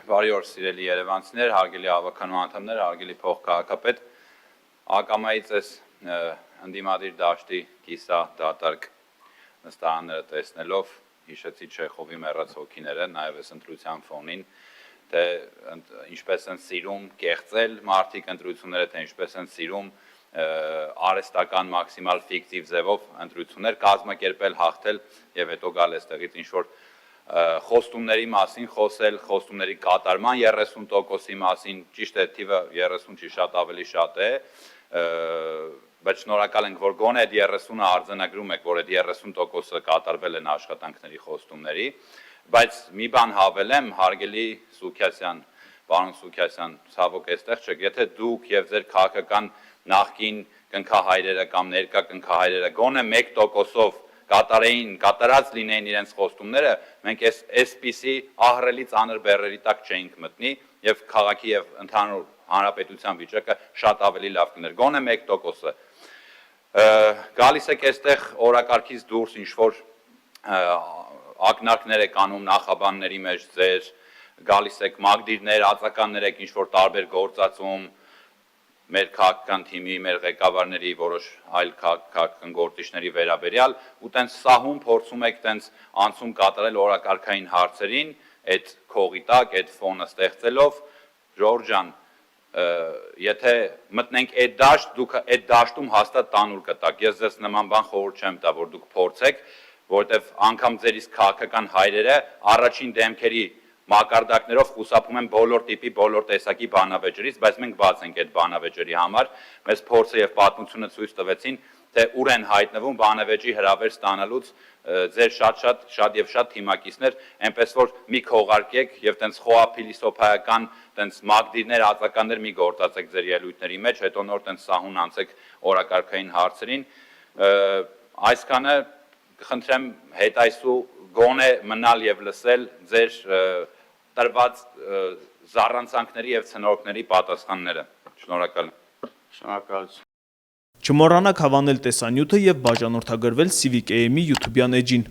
Բարի օր, սիրելի երևանցիներ, հարգելի հավաքականության անդամներ, հարգելի փոխքաղաքապետ, ակամայից ես ընդդիմադիր դաշտի կիսա դատարկ նստարանները տեսնելով հիշեցի Չեխովի մեռած հոգիները, նաև այս ընտրության ֆոնին, թե ինչպես են սիրում կեղծել մարդիկ ընտրությունները, թե ինչպես են սիրում արհեստական մաքսիմալ ֆիկտիվ ձևով ընտրություններ կազմակերպել, հաղթել եւ հետո գալ այստեղից ինչ-որ խոստումների մասին խոսել, խոստումների կատարման 30%-ի մասին, ճիշտ է, թիվը 30 չի, շատ ավելի շատ է, բայց շնորհակալ ենք, որ գոնե այդ 30-ը արձանագրում եք, որ այդ 30%-ը կատարվել են աշխատանքների խոստումների, բայց մի բան հավելեմ, հարգելի Սուքիասյան, պարոն Սուքիասյան, ցավոք այստեղ չեք, եթե դուք եւ ձեր քաղաքական նախկին կնքահայրերը կամ ներկա կնքահայրերը գոնե 1%-ով կատարած լինեին իրենց խոստումները, մենք այսպիսի ահռելի ծանր բեռերի տակ չէինք մտնի եւ քաղաքի եւ ընդհանուր հանրապետության վիճակը շատ ավելի լավ կներ, գոնե 1%-ը։ Գալիս եք այստեղ օրակարգից դուրս ինչ-որ ակնարկներ եք անում նախաբանների մեջ ձեր, գալիս եք մագդիրներ, ածականներ եք ինչ-որ տարբեր գործածում, մեր քաղաքական թիմի, մեր ղեկավարների, որոշ այլ քաղաքական գործիչների վերաբերյալ, ու տենց սահուն փորձում եք տենց անցում կատարել օրակարգային հարցերին, այդ քողի տակ, այդ ֆոնը ստեղծելով, Ժորժ ջան, եթե մտնենք այդ դաշտ, դուք այդ դաշտում հաստատ տանուլ կտաք, ես ձեզ նման բան խորհուրդ չեմ տա, որ դուք փորձեք, որովհետև անգամ ձեր իսկ քաղաքական հայրերը առաջին դեմքերի մակարդակներով խուսափում են բոլոր տիպի, բոլոր տեսակի բանավեճերից, բայց մենք բաց ենք այդ բանավեճերի համար, մեզ փորձը եւ պատմությունը ցույց տվեցին, թե ուր են հայտնվում բանավեճի հրավեր ստանալուց ձեր շատ եւ շատ թիմակիցներ, այնպես որ մի քողարկեք եւ տենց խոհափիլիսոփայական, տենց մագդիրներ, ածականներ մի գործածեք ձեր ելույթների մեջ, հետո նոր տենց սահուն անցեք օրակարգային հարցերին, այսքանը կխնդրեմ հետայսու գոնե մնալ եւ լսել ձեր տրված զառանցանքների եւ ցնորքների պատասխանները։ Շնորհակալ եմ։ Շնորհակալություն։ Չմոռանաք հավանել տեսանյութը եւ բաժանորդագրվել Civic AM-ի YouTube-յան էջին։